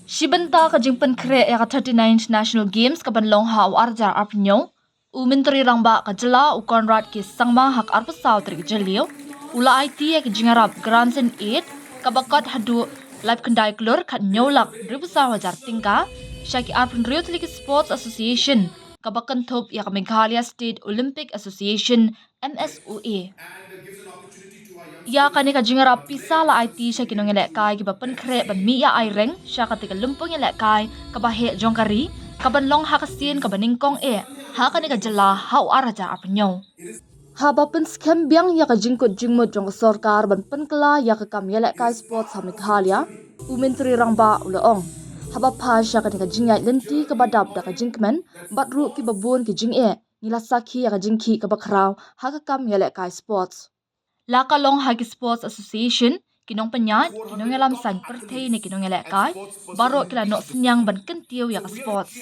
Shibanta ka jingpynkhreh ya ka 39 International Games ka banlong ha arjar arpnyo. Menteri rangba ka jela u Conrad ki sangma hak arpasaw tri jelio. Ula aiti ya ki jingarap grants and aid ka bakat hadu life kendai klur kat nyolak ribusa wajar tingka. Syaki arpun Youth Sports Association ka bakan top ya ka Meghalaya State Olympic Association MSOA. Ya kani ka jingarap pisa la aiti syaki nong elek kai ki bapynkhreh ban mi ya ai reng syaka tika lumpung elek kai ka bahe jongkari ka banlong hakasin ka baningkong ha kani ka jela hau araja apnyo. Ha bapen scam biang ya ka jingkut jingmut jong sarkar ban penkla ya ka kam elek kai sports ha Meghalaya Menteri rangba ulaong. Haba pa syaka tika jingyai lenti ka badap da ka jingkmen batru ki babun ki jing nilasaki ya ka jingki ka bakrau ha ka kam elek kai sports. Lakalong Hagi Sports Association, kinong penyat, kinong alam san pertay ni kinong elekay, baro kila no senyang ban kentiw ya ka sports.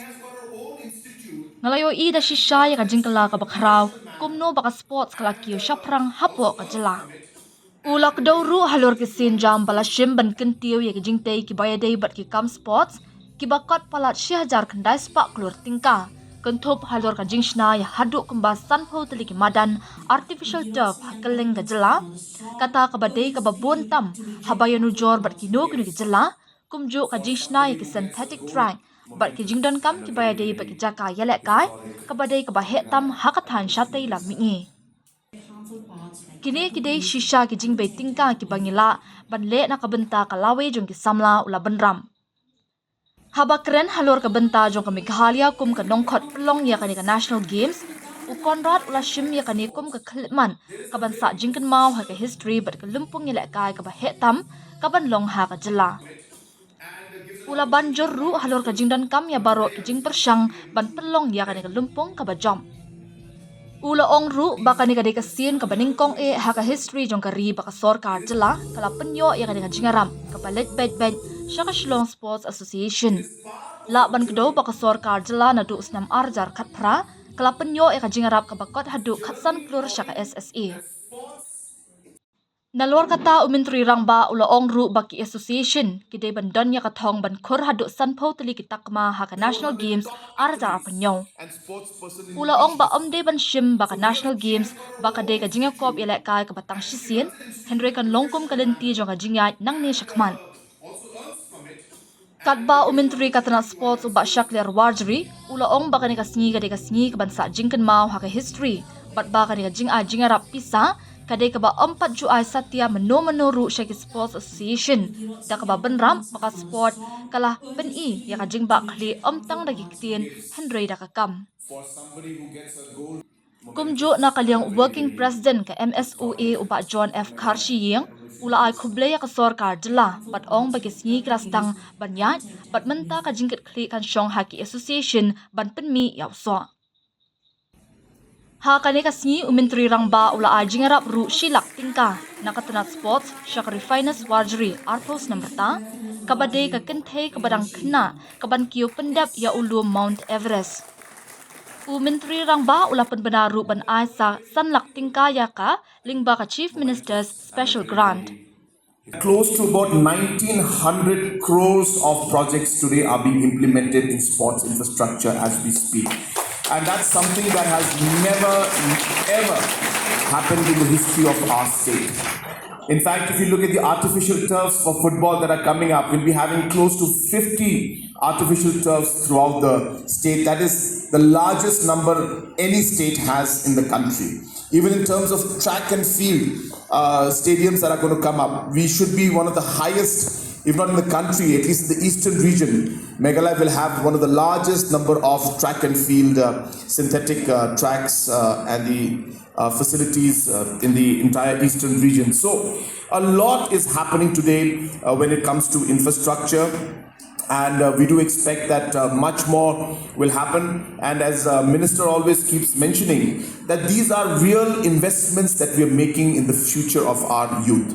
Ngalayo da shisha ya ka jingkala ka bakharaw, kumno baka sports kalakiyo syaprang hapo ka jela. Ulak daw ru halor kisin jam bala shim ban kentiw ya ka jingtay ki bayaday bat ki kam sports, ki bakot palat syahajar kendai spak klur tingka. Kentup halor ka jingshna ya haduk kembas sanpo teliki madan artificial turf hakeling ka jela. Kata ka badai ka babun tam habayan ujor bat kino kino ki jela. Kumju ka jingshna ya ki synthetic track bat ki jingdon kam ki bayadai bat ki jaka yalek kai ka badai ka bahet tam hakatan syatay lam mingi. Kini kidai shisha ki jingbay tingka ki bangila ban le na kabenta ka lawe jong ki samla ula benram. Haba keren halor ka benta jong ka Meghalaya kum ka nongkot pelong ya kani ka National Games. U Conrad ula shim ya kani kum ka klipman ka bansa jingken mau ha ka history bat ka lumpung ya kai ka bahet tam ka banlong ha ka jela. Ula banjor ru halor ka jingdan kam ya baro ki jing persyang ban pelong ya kani ka lumpung ka bajom. Ula ong ru baka ni ka dekasin ka baningkong ha ka history jong ka ri baka sorkar jela kala penyo ya kani ka jingaram ka balet bed Syaka Shillong Sports Association. Lakban kedo baka sorkar jela na du senam arjar kat pra, kala penyo ka jingarap ka bakot hadu katsan klur syaka SSA. Nalor kata Menteri rangba ula ong ru baki association, kidai bandon ya ka thong ban kur hadu sanpo teli kitakma ha ka National Games arjar penyo. Ula ong ba omde ban shim baka National Games baka de ka jingakop yelek kai ka batang shisien, Henry kan longkum kalenti jong ka jingyat nang ni syakman. Katba Menteri katana sports uba syakler warjri, ula ong baka ni kasingi ka bansa jingken mau ha ka history, bat baka ni ka jingarap pisa, kadai ka ba 4 Juai satya meno-menuru syaki sports association, da ka ba benram baka sport kalah beni ya ka jingba kli tang dagi kitien Henry da ka kam. Kumjo na kalyang working president ka MSOA uba John F. Karshiyeng, ula ay kublaya ka sorkar jela bat ong bagi singi krastang banyat bat menta ka jingkat kli kan syong haki association ban penmi yaw so. Ha kani ka singi Menteri rangba ula ay jingarap ru shilak tingka nakatanat sports syaka refiners warjri arpos namberta kabadai ka kentay kabadang kena kaban kiyo pendap ya ulu Mount Everest. Menteri rangba ula penbenaru ban ay sa sanlak tingka ya ka lingba ka Chief Minister's Special Grant. Close to about 1900 crores of projects today are being implemented in sports infrastructure as we speak. And that's something that has never ever happened in the history of our state. In fact, if you look at the artificial turfs for football that are coming up, we'll be having close to 50 artificial turfs throughout the state. That is the largest number any state has in the country. Even in terms of track and field stadiums that are going to come up, we should be one of the highest, if not in the country, at least in the eastern region. Meghalaya will have one of the largest number of track and field synthetic tracks and the facilities in the entire eastern region. So a lot is happening today when it comes to infrastructure, and we do expect that much more will happen. And as Minister always keeps mentioning, that these are real investments that we are making in the future of our youth.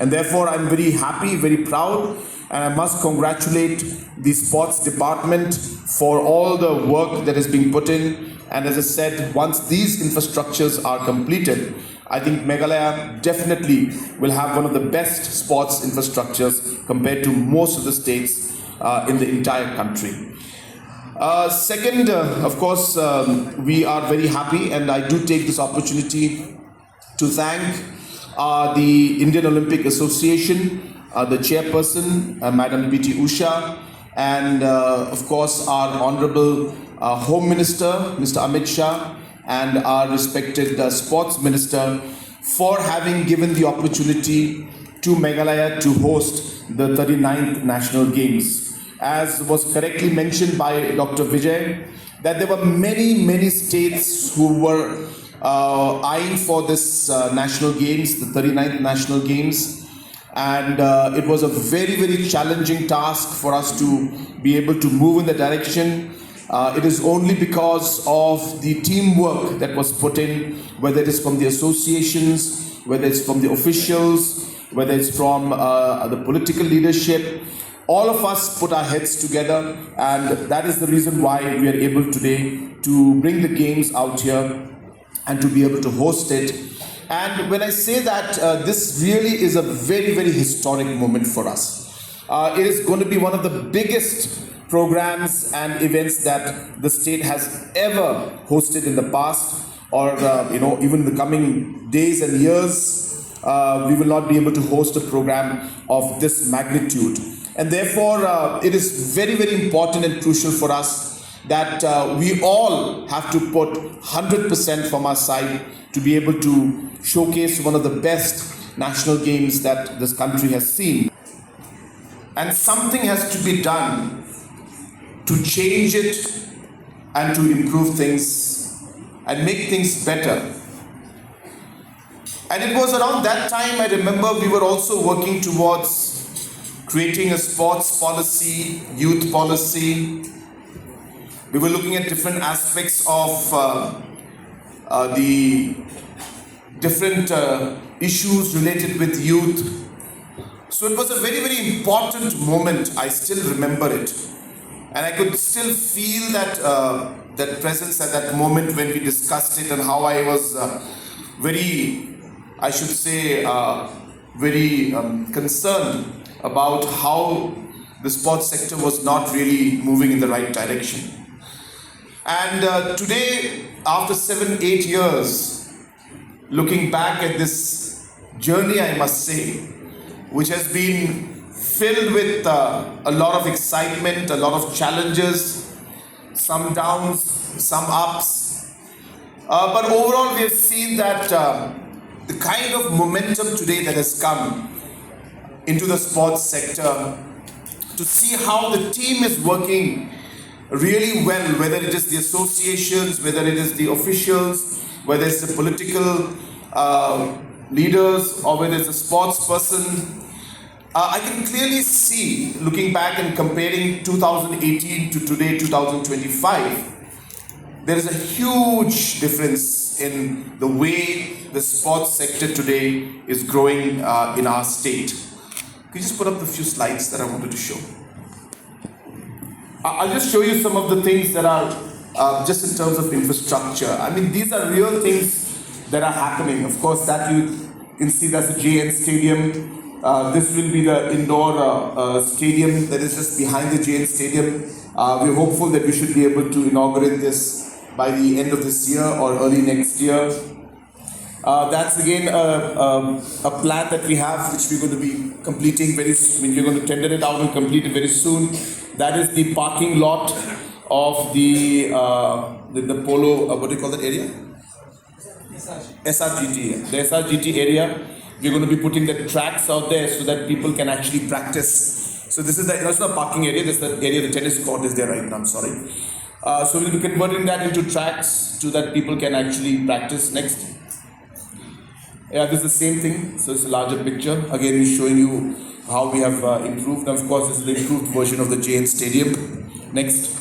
And therefore I'm very happy, very proud, and I must congratulate the sports department for all the work that is being put in. And as I said, once these infrastructures are completed, I think Meghalaya definitely will have one of the best sports infrastructures compared to most of the states in the entire country. Second, of course, we are very happy, and I do take this opportunity to thank the Indian Olympic Association, the chairperson, Madam P.T. Usha, and of course our Honorable Home Minister, Mr. Amit Shah, and our respected Sports Minister for having given the opportunity to Meghalaya to host the 39th National Games. As was correctly mentioned by Dr. Vijay, that there were many states who were eyeing for this National Games, the 39th National Games, and it was a very challenging task for us to be able to move in the direction. It is only because of the teamwork that was put in, whether it is from the associations, whether it's from the officials, whether it's from the political leadership. All of us put our heads together, and that is the reason why we are able today to bring the games out here and to be able to host it. And when I say that, this really is a very historic moment for us. It is going to be one of the biggest programs and events that the state has ever hosted in the past, or even in the coming days and years, we will not be able to host a program of this magnitude. And therefore, it is very important and crucial for us that we all have to put 100% from our side to be able to showcase one of the best national games that this country has seen. And something has to be done to change it and to improve things and make things better. And it was around that time, I remember, we were also working towards creating a sports policy, youth policy. We were looking at different aspects of the different issues related with youth. So it was a very important moment. I still remember it. And I could still feel that presence at that moment when we discussed it, and how I was very concerned about how the sports sector was not really moving in the right direction. And today, after 7-8 years, looking back at this journey, I must say, which has been filled with a lot of excitement, a lot of challenges, some downs, some ups. But overall, we have seen that the kind of momentum today that has come into the sports sector, to see how the team is working really well, whether it is the associations, whether it is the officials, whether it's the political leaders, or whether it's a sports person. I can clearly see, looking back and comparing 2018 to today, 2025, there is a huge difference in the way the sports sector today is growing in our state. Could you just put up the few slides that I wanted to show? I'll just show you some of the things that are just in terms of infrastructure. I mean, these are real things that are happening. Of course, that you can see that's the JN Stadium. This will be the indoor stadium that is just behind the JN Stadium. We're hopeful that we should be able to inaugurate this by the end of this year or early next year. That's again a plan that we have, which we're going to be completing very soon. We're going to tender it out and complete it very soon. That is the parking lot of the polo, what do you call that area? SRGT. The SRGT area. We're going to be putting the tracks out there so that people can actually practice. So this is that's not parking area. This is the area, the tennis court is there right now. I'm sorry. So we'll be converting that into tracks so that people can actually practice. Next. Yeah, this is the same thing. So it's a larger picture. Again, we're showing you how we have improved. And of course, this is the improved version of the JN Stadium. Next.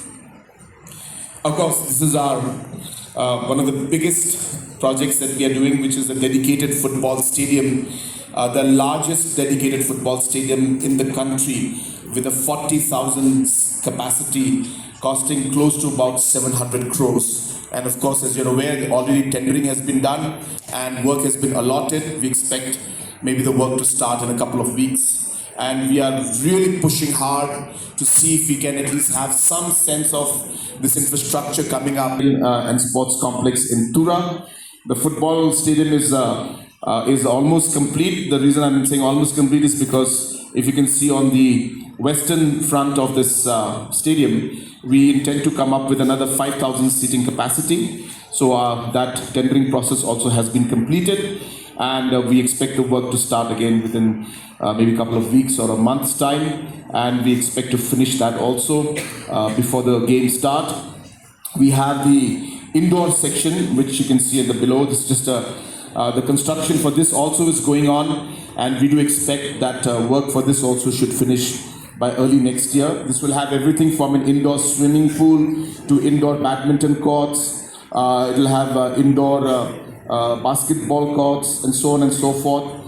Of course, this is our one of the biggest projects that we are doing, which is a dedicated football stadium, the largest dedicated football stadium in the country, with a 40,000 capacity, costing close to about 700 crores. And of course, as you're aware, already tendering has been done and work has been allotted. We expect maybe the work to start in a couple of weeks. And we are really pushing hard to see if we can at least have some sense of this infrastructure coming up and sports complex in Tura. The football stadium is almost complete. The reason I'm saying almost complete is because if you can see on the western front of this stadium, we intend to come up with another 5,000 seating capacity. So that tendering process also has been completed, and we expect the work to start again within maybe a couple of weeks or a month's time, and we expect to finish that also before the games start. We have the indoor section, which you can see at the below. This is just the construction for this also is going on, and we do expect that work for this also should finish by early next year. This will have everything from an indoor swimming pool to indoor badminton courts. It will have indoor basketball courts and so on and so forth.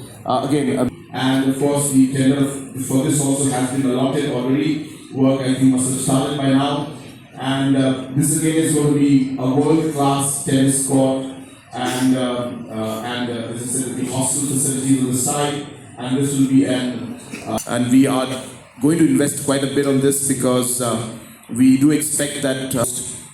And of course the tender for this also has been allotted already. Work I think must have started by now. And this again is going to be a world-class tennis court and as I said, the hostel facilities on the side. And this will be and we are going to invest quite a bit on this because we do expect that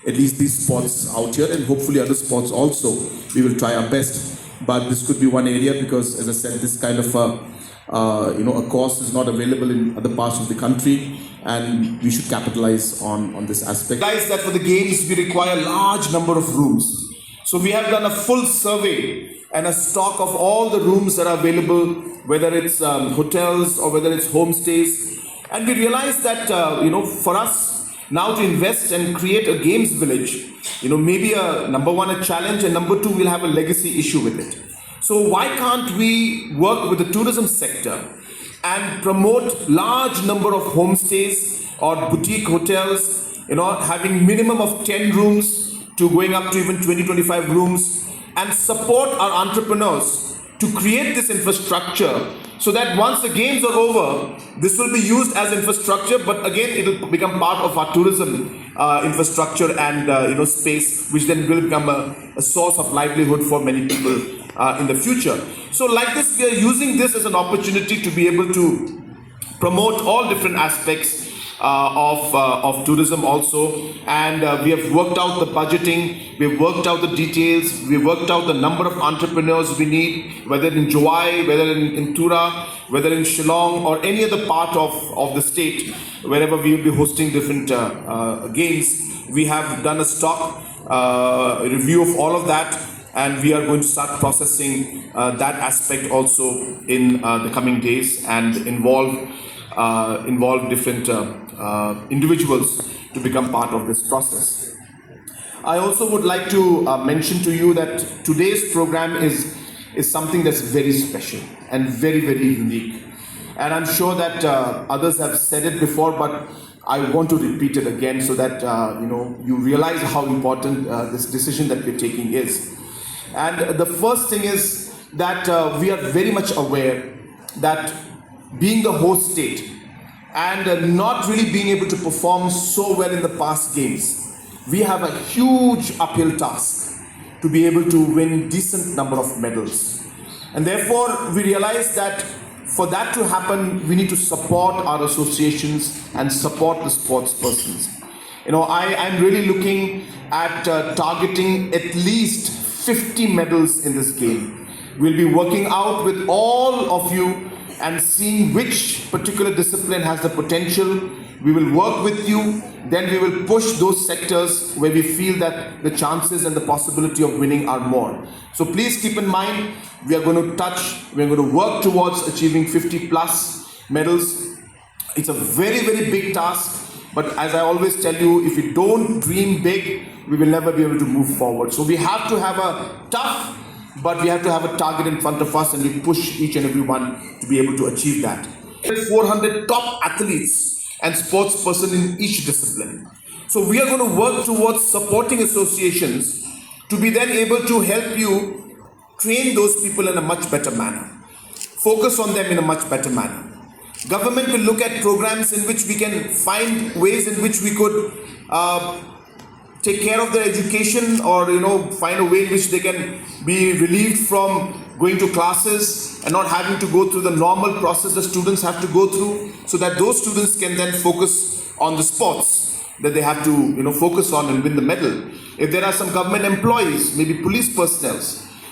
at least these spots out here and hopefully other spots also, we will try our best. But this could be one area because, as I said, this kind of a course is not available in other parts of the country, and we should capitalize on this aspect. Guys, that for the games we require a large number of rooms. So we have done a full survey and a stock of all the rooms that are available, whether it's hotels or whether it's homestays. And we realized that, for us now to invest and create a games village, maybe number one, a challenge, and number two, we'll have a legacy issue with it. So why can't we work with the tourism sector and promote large number of homestays or boutique hotels, having minimum of 10 rooms to going up to even 20-25 rooms, and support our entrepreneurs to create this infrastructure so that once the games are over, this will be used as infrastructure, but again, it will become part of our tourism infrastructure and space, which then will become a source of livelihood for many people in the future. So like this, we are using this as an opportunity to be able to promote all different aspects of tourism also, and we have worked out the budgeting, we've worked out the details, we've worked out the number of entrepreneurs we need, whether in Jowai, whether in Tura, whether in Shillong or any other part of the state, wherever we will be hosting different games. We have done a stock review of all of that, and we are going to start processing that aspect also in the coming days and involve different individuals to become part of this process. I also would like to mention to you that today's program is something that's very special and very, very unique. And I'm sure that others have said it before, but I want to repeat it again so that you realize how important this decision that we're taking is. And the first thing is that we are very much aware that being the host state and not really being able to perform so well in the past games, we have a huge uphill task to be able to win decent number of medals. And therefore, we realize that for that to happen, we need to support our associations and support the sports persons. I'm really looking at targeting at least 50 medals in this game. We'll be working out with all of you and seeing which particular discipline has the potential. We will work with you, then we will push those sectors where we feel that the chances and the possibility of winning are more. So please keep in mind, we're going to work towards achieving 50 plus medals. It's a very, very big task, but as I always tell you, if you don't dream big, we will never be able to move forward. So we have to have a tough, but we have to have a target in front of us, and we push each and every one to be able to achieve that. 400 top athletes and sports person in each discipline. So we are going to work towards supporting associations to be then able to help you train those people in a much better manner, focus on them in a much better manner. Government will look at programs in which we can find ways in which we could take care of their education, or find a way in which they can be relieved from going to classes and not having to go through the normal process that students have to go through, so that those students can then focus on the sports that they have to focus on and win the medal. If there are some government employees, maybe police personnel,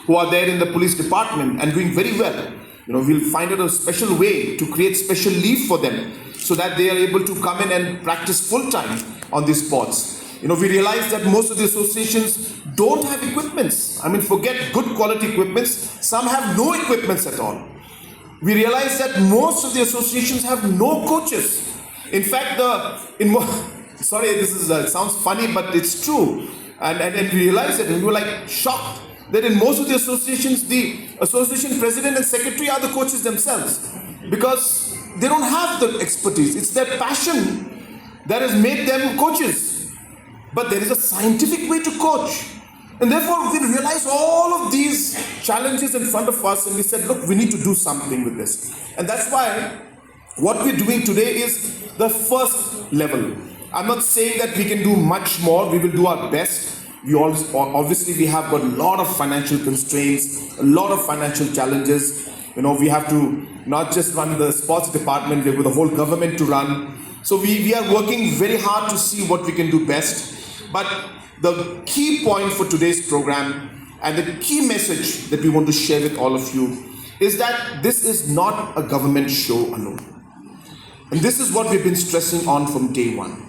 who are there in the police department and doing very well, we'll find out a special way to create special leave for them, so that they are able to come in and practice full time on these sports. We realize that most of the associations don't have equipments. Forget good quality equipments. Some have no equipments at all. We realize that most of the associations have no coaches. In fact, it sounds funny, but it's true. And we realized it, and we were like shocked that in most of the association president and secretary are the coaches themselves, because they don't have the expertise. It's their passion that has made them coaches. But there is a scientific way to coach. And therefore, we realized all of these challenges in front of us, and we said, look, we need to do something with this. And that's why what we're doing today is the first level. I'm not saying that we can do much more. We will do our best. Obviously, we have got a lot of financial constraints, a lot of financial challenges. We have to not just run the sports department, we have the whole government to run. So we are working very hard to see what we can do best. But the key point for today's program, and the key message that we want to share with all of you, is that this is not a government show alone. And this is what we've been stressing on from day one.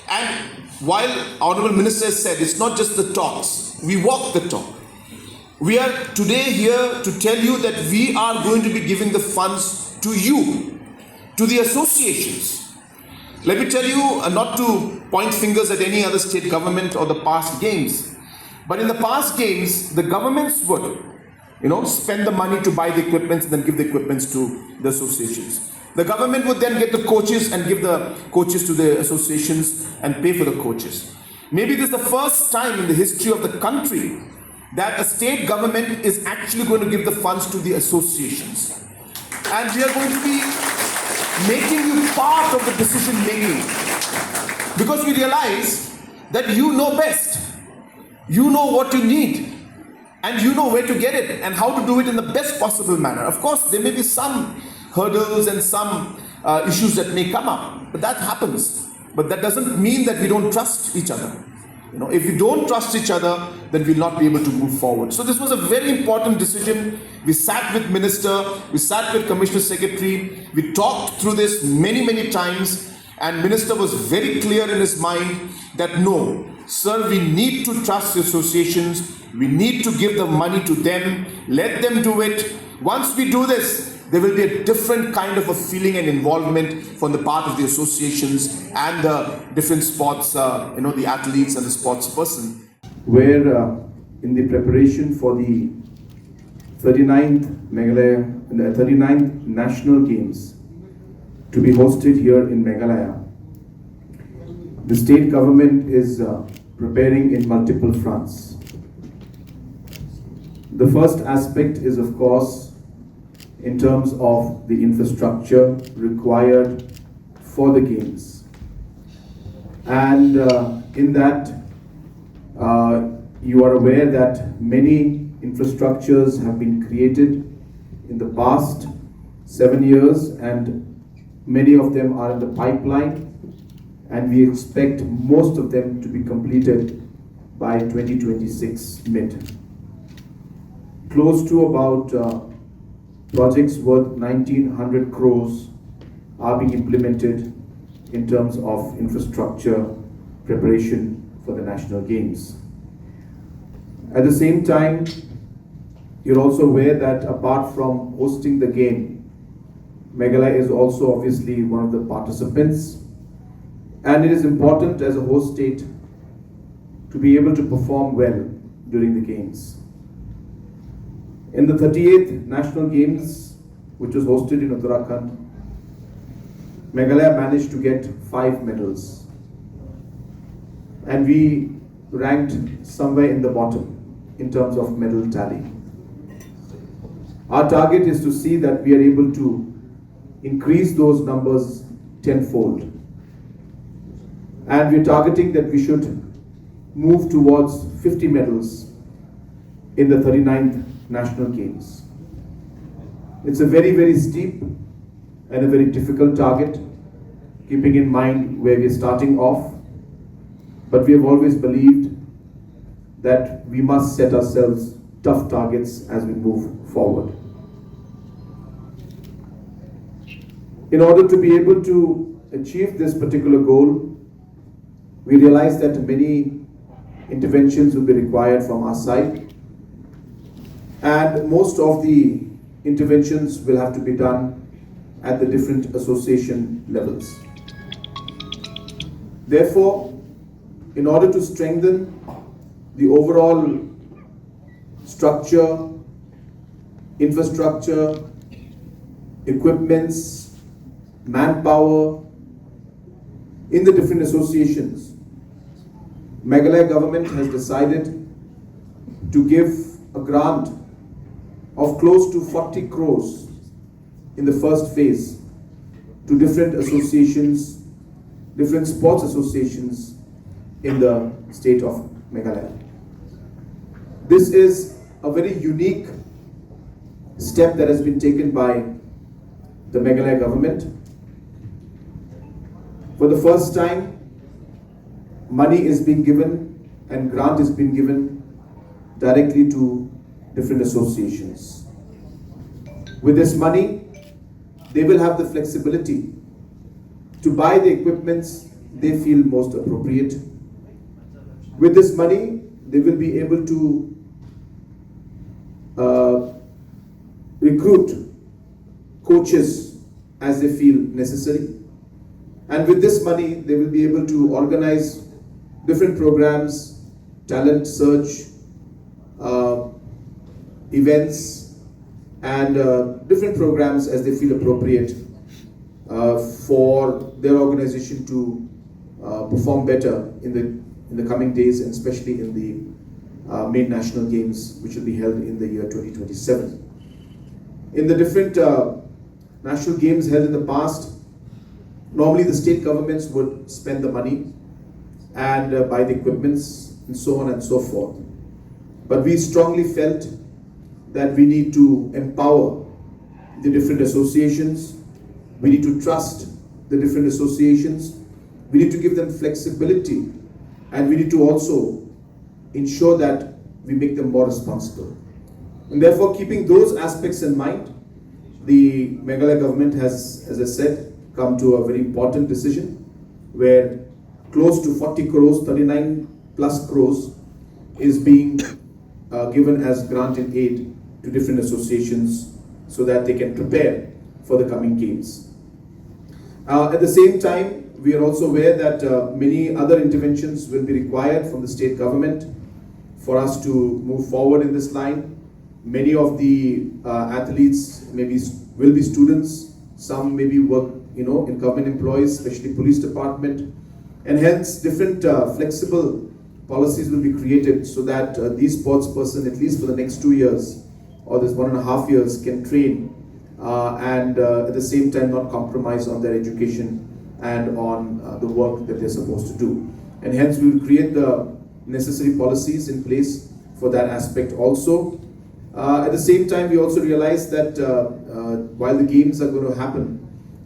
And while Honorable Minister said it's not just the talks, we walk the talk. We are today here to tell you that we are going to be giving the funds to you, to the associations. Let me tell you, not to point fingers at any other state government or the past games, but in the past games, the governments would, spend the money to buy the equipment and then give the equipment to the associations. The government would then get the coaches and give the coaches to the associations and pay for the coaches. Maybe this is the first time in the history of the country that a state government is actually going to give the funds to the associations. And we are going to be making you part of the decision making, because we realize that you know best. You know what you need, and you know where to get it and how to do it in the best possible manner. Of course, there may be some hurdles and some issues that may come up, but that happens. But that doesn't mean that we don't trust each other. If we don't trust each other, then we'll not be able to move forward. So this was a very important decision. We sat with Minister, we sat with Commissioner Secretary, we talked through this many, many times, and Minister was very clear in his mind that no, sir, we need to trust the associations, we need to give the money to them, let them do it. Once we do this, there will be a different kind of a feeling and involvement from the part of the associations and the different sports, the athletes and the sports person. Where in the preparation for the 39th Meghalaya, the 39th National Games to be hosted here in Meghalaya, the state government is preparing in multiple fronts. The first aspect is, of course, in terms of the infrastructure required for the games. And in that, you are aware that many infrastructures have been created in the past 7 years, and many of them are in the pipeline, and we expect most of them to be completed by 2026 mid. Close to about projects worth 1,900 crores are being implemented in terms of infrastructure preparation for the national games. At the same time, you're also aware that apart from hosting the game, Meghalaya is also obviously one of the participants, and it is important as a host state to be able to perform well during the games. In the 38th National Games, which was hosted in Uttarakhand, Meghalaya managed to get 5 medals, and we ranked somewhere in the bottom in terms of medal tally. Our target is to see that we are able to increase those numbers tenfold, and we're targeting that we should move towards 50 medals in the 39th National Games. It's a very, very steep and a very difficult target, keeping in mind where we're starting off. But we have always believed that we must set ourselves tough targets as we move forward. In order to be able to achieve this particular goal, we realize that many interventions will be required from our side, and most of the interventions will have to be done at the different association levels. Therefore, in order to strengthen the overall structure, infrastructure, equipments, manpower in the different associations, Meghalaya government has decided to give a grant of close to 40 crores in the first phase to different associations, different sports associations in the state of Meghalaya. This is a very unique step that has been taken by the Meghalaya government. For the first time, money is being given and grant is being given directly to different associations. With this money, they will have the flexibility to buy the equipments they feel most appropriate. With this money, they will be able to recruit coaches as they feel necessary. And with this money, they will be able to organize different programs, talent search, events, and different programs as they feel appropriate for their organization to perform better in the coming days, and especially in the main national games, which will be held in the year 2027. In the different national games held in the past, normally the state governments would spend the money and buy the equipments and so on and so forth. But we strongly felt that we need to empower the different associations. We need to trust the different associations. We need to give them flexibility, and we need to also ensure that we make them more responsible. And therefore, keeping those aspects in mind, the Meghalaya government has, as I said, come to a very important decision where close to 40 crores, 39 plus crores is being given as grant and aid to different associations so that they can prepare for the coming games. At the same time, we are also aware that many other interventions will be required from the state government for us to move forward in this line. Many of the athletes will be students, some maybe work in government employees, especially police department, and hence different flexible policies will be created so that these sports person, at least for the next 2 years or this 1.5 years, can train and at the same time not compromise on their education and on the work that they're supposed to do. And hence we will create the necessary policies in place for that aspect also. At the same time, we also realize that while the games are going to happen,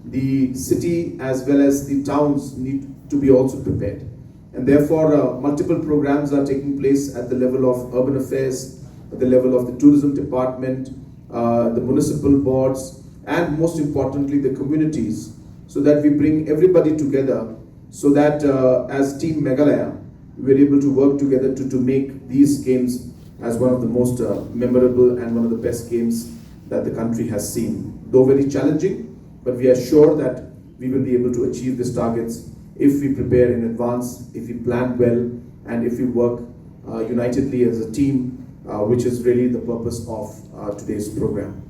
the city as well as the towns need to be also prepared. And therefore, multiple programs are taking place at the level of urban affairs, at the level of the tourism department, the municipal boards, and most importantly, the communities, so that we bring everybody together so that as Team Meghalaya, we're able to work together to make these games as one of the most memorable and one of the best games that the country has seen. Though very challenging, but we are sure that we will be able to achieve these targets if we prepare in advance, if we plan well, and if we work unitedly as a team, which is really the purpose of today's program.